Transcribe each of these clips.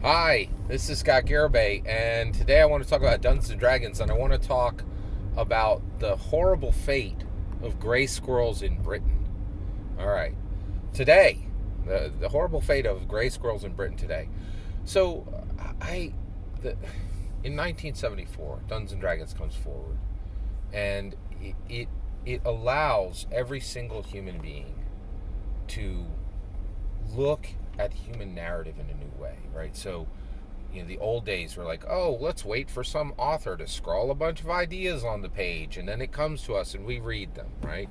Hi, this is Garibay, and today I want to talk about Dungeons and Dragons, and I want to talk about the horrible fate of gray squirrels in Britain. All right, today, the horrible fate of gray squirrels in Britain today. So, I, the, in 1974, Dungeons and Dragons comes forward, and it allows every single human being to look at human narrative in a new way, right? So, the old days were like, oh, let's wait for some author to scroll a bunch of ideas on the page, and then it comes to us and we read them, right?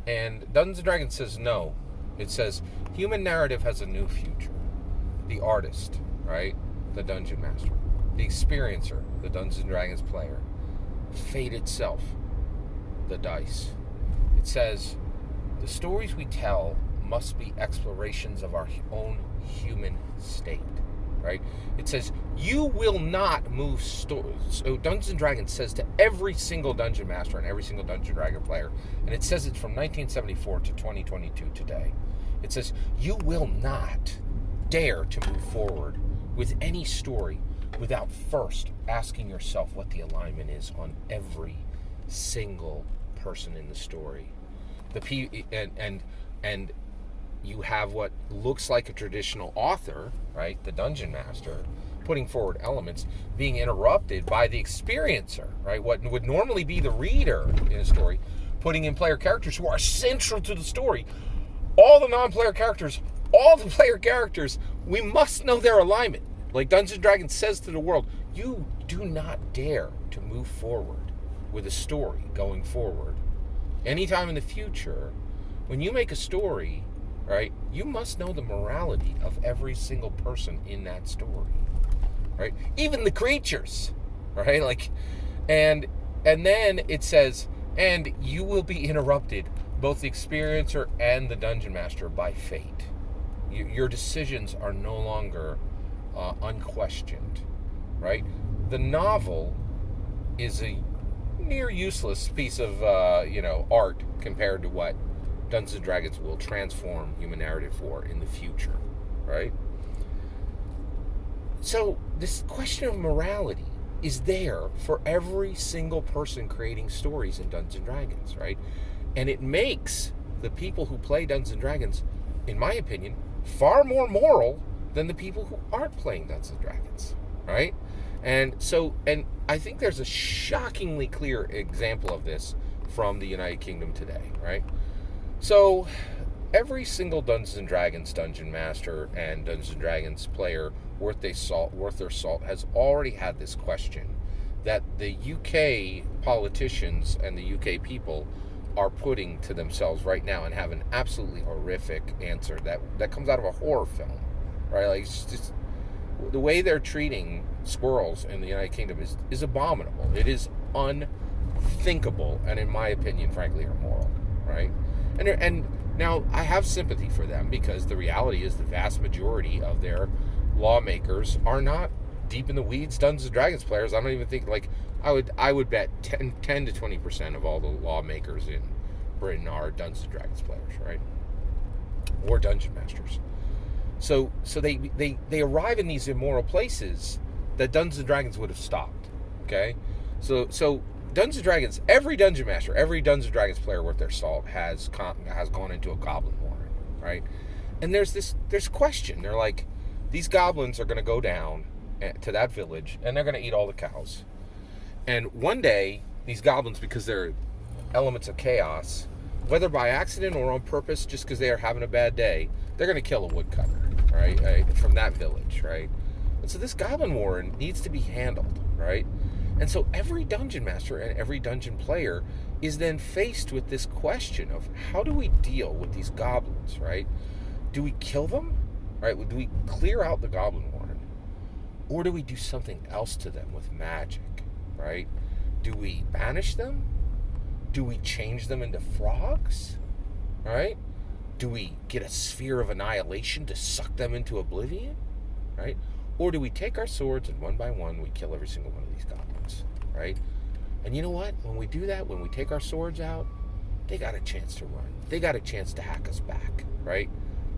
And Dungeons and Dragons says no. It says human narrative has a new future. The artist, right? The dungeon master. The experiencer, the Dungeons and Dragons player. Fate itself, the dice. It says the stories we tell must be explorations of our own human state, right? It says you will not move stories. So Dungeons and Dragons says to every single dungeon master and every single Dungeon Dragon player, and it says it from 1974 to 2022 today. It says you will not dare to move forward with any story without first asking yourself what the alignment is on every single person in the story. And you have what looks like a traditional author, right, the dungeon master, putting forward elements, being interrupted by the experiencer, right, what would normally be the reader in a story, putting in player characters who are central to the story. All the non-player characters, all the player characters, we must know their alignment. Like Dungeons & Dragons says to the world, you do not dare to move forward with a story going forward. Anytime in the future, when you make a story, right, you must know the morality of every single person in that story, right? Even the creatures, right? Like, and then it says, and you will be interrupted, both the experiencer and the dungeon master, by fate. Your decisions are no longer unquestioned, right? The novel is a near useless piece of art compared to what Dungeons and Dragons will transform human narrative for in the future, right? So this question of morality is there for every single person creating stories in Dungeons and Dragons, right? And it makes the people who play Dungeons and Dragons, in my opinion, far more moral than the people who aren't playing Dungeons and Dragons, right? And I think there's a shockingly clear example of this from the United Kingdom today, right? So every single Dungeons and Dragons dungeon master and Dungeons and Dragons player worth their salt has already had this question that the UK politicians and the UK people are putting to themselves right now and have an absolutely horrific answer that comes out of a horror film, right? Like, it's just the way they're treating squirrels in the United Kingdom is abominable. It is unthinkable, and in my opinion, frankly, immoral, right? And now I have sympathy for them, because the reality is the vast majority of their lawmakers are not deep in the weeds Dungeons and Dragons players. I don't even think, like, I would bet 10 to 20% of all the lawmakers in Britain are Dungeons and Dragons players, right? Or dungeon masters. So they arrive in these immoral places that Dungeons and Dragons would have stopped. Okay? So Dungeons and Dragons, every dungeon master, every Dungeons and Dragons player worth their salt has gone into a goblin warren, right? And there's question. They're like, these goblins are going to go down to that village and they're going to eat all the cows. And one day, these goblins, because they're elements of chaos, whether by accident or on purpose, just because they are having a bad day, they're going to kill a woodcutter, right, from that village, right? And so this goblin warren needs to be handled, right? And so every dungeon master and every dungeon player is then faced with this question of, how do we deal with these goblins, right? Do we kill them, right? Do we clear out the goblin warren? Or do we do something else to them with magic, right? Do we banish them? Do we change them into frogs, right? Do we get a sphere of annihilation to suck them into oblivion, right? Or do we take our swords and one by one we kill every single one of these goblins, right? And you know what? When we do that, when we take our swords out, they got a chance to run. They got a chance to hack us back, right?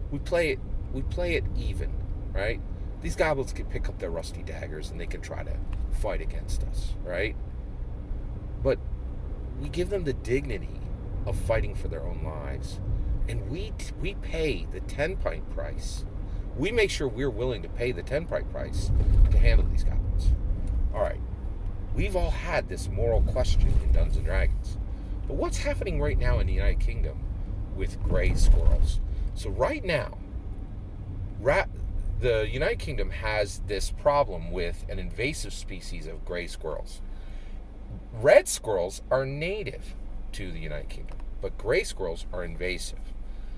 We play it even, right? these goblins can pick up their rusty daggers and they can try to fight against us, right? But we give them the dignity of fighting for their own lives. And we pay the 10-pint price. We make sure we're willing to pay the 10-pint price to handle these goblins. All right. We've all had this moral question in Dungeons and Dragons. But what's happening right now in the United Kingdom with gray squirrels? So right now, the United Kingdom has this problem with an invasive species of gray squirrels. Red squirrels are native to the United Kingdom, but gray squirrels are invasive.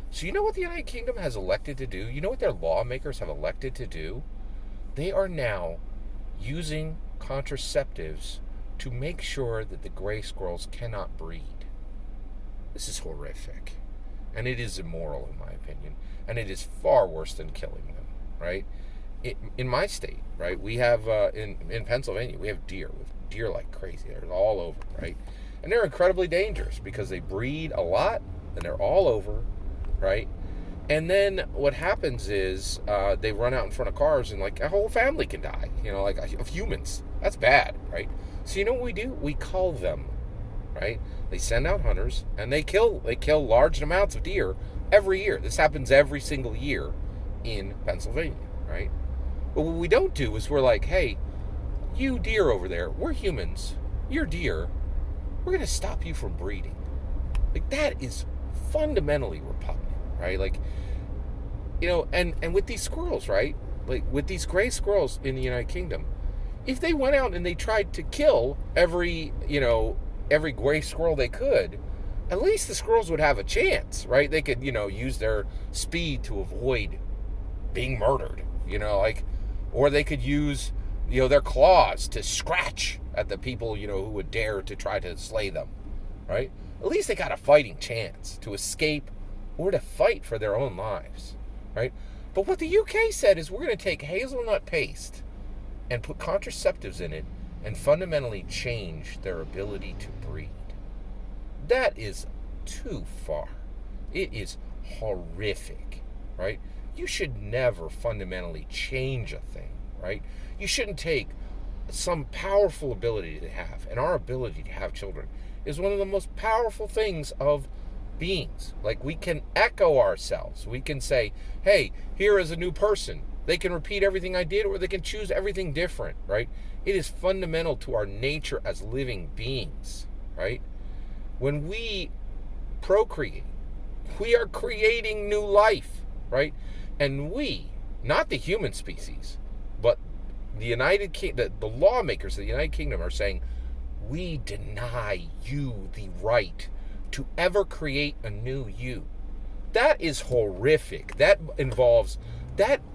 So you know what the United Kingdom has elected to do? You know what their lawmakers have elected to do? They are now using contraceptives to make sure that the gray squirrels cannot breed. This is horrific. And it is immoral, in my opinion. And it is far worse than killing them, right? In my state, right, we have, in Pennsylvania, we have deer. We have deer like crazy. They're all over, right? And they're incredibly dangerous because they breed a lot and they're all over, right? And then what happens is they run out in front of cars and like a whole family can die, like of humans. That's bad, right? So you know what we do? We cull them, right? They send out hunters and they kill large amounts of deer every year. This happens every single year in Pennsylvania, right? But what we don't do is we're like, hey, you deer over there, we're humans, you're deer, we're going to stop you from breeding. Like, that is fundamentally repugnant, right? Like, and with these squirrels, right? Like, with these gray squirrels in the United Kingdom, if they went out and they tried to kill every gray squirrel they could, at least the squirrels would have a chance, right? They could, use their speed to avoid being murdered, or they could use, their claws to scratch at the people, who would dare to try to slay them, right? At least they got a fighting chance to escape or to fight for their own lives, right? But what the UK said is we're going to take hazelnut paste and put contraceptives in it and fundamentally change their ability to breed. That is too far. It is horrific, right? You should never fundamentally change a thing, right? You shouldn't take some powerful ability to have, and our ability to have children is one of the most powerful things of beings. Like, we can echo ourselves. We can say, hey, here is a new person. They can repeat everything I did, or they can choose everything different, right? It is fundamental to our nature as living beings, right? When we procreate, we are creating new life, right? And we, not the human species, but the lawmakers of the United Kingdom are saying, we deny you the right to ever create a new you. That is horrific. That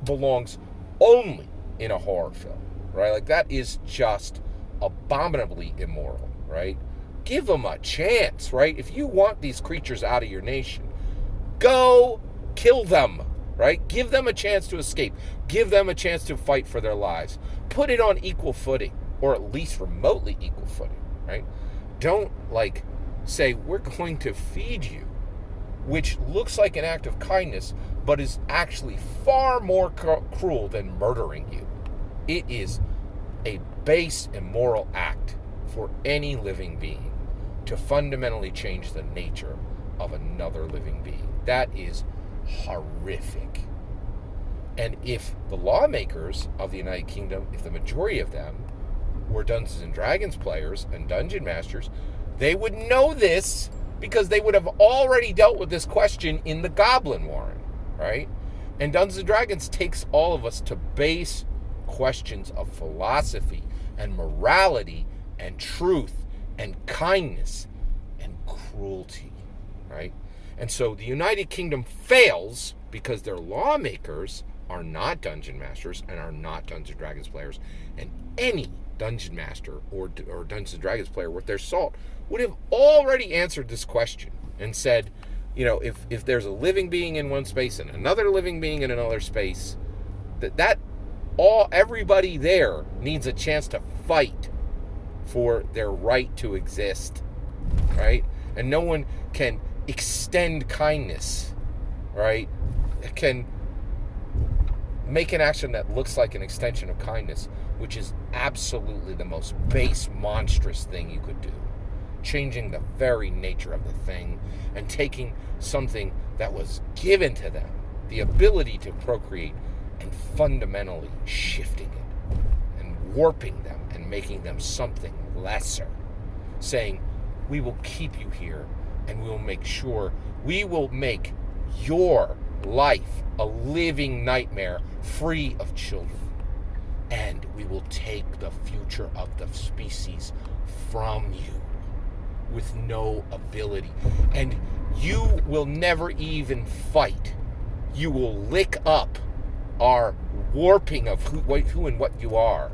belongs only in a horror film, right? Like, that is just abominably immoral, right? Give them a chance, right? If you want these creatures out of your nation, go kill them, right? Give them a chance to escape. Give them a chance to fight for their lives. Put it on equal footing, or at least remotely equal footing, right? Don't, say, we're going to feed you, which looks like an act of kindness, but is actually far more cruel than murdering you. It is a base, immoral act for any living being to fundamentally change the nature of another living being. That is horrific. And if the lawmakers of the United Kingdom, if the majority of them were Dungeons and Dragons players and dungeon masters, they would know this because they would have already dealt with this question in the Goblin Warren, right? And Dungeons and Dragons takes all of us to base questions of philosophy and morality and truth and kindness and cruelty, right? And so the United Kingdom fails because their lawmakers are not dungeon masters and are not Dungeons and Dragons players. And any dungeon master or Dungeons and Dragons player worth their salt would have already answered this question and said, if there's a living being in one space and another living being in another space, everybody there needs a chance to fight for their right to exist, right? And no one can extend kindness, right? Can make an action that looks like an extension of kindness, which is absolutely the most base, monstrous thing you could do. Changing the very nature of the thing and taking something that was given to them, the ability to procreate, and fundamentally shifting it and warping them and making them something lesser. Saying, we will keep you here and we will make sure we will make your life a living nightmare free of children. And we will take the future of the species from you with no ability. And you will never even fight. You will lick up our warping of who and what you are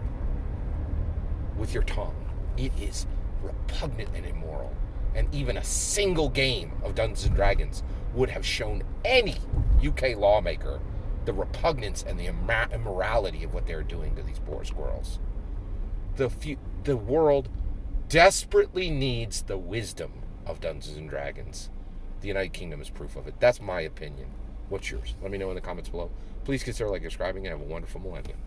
with your tongue. It is repugnant and immoral. And even a single game of Dungeons and Dragons would have shown any UK lawmaker the repugnance and the immorality of what they're doing to these poor squirrels. The world desperately needs the wisdom of Dungeons and Dragons. The United Kingdom is proof of it. That's my opinion. What's yours? Let me know in the comments below. Please consider subscribing and have a wonderful millennium.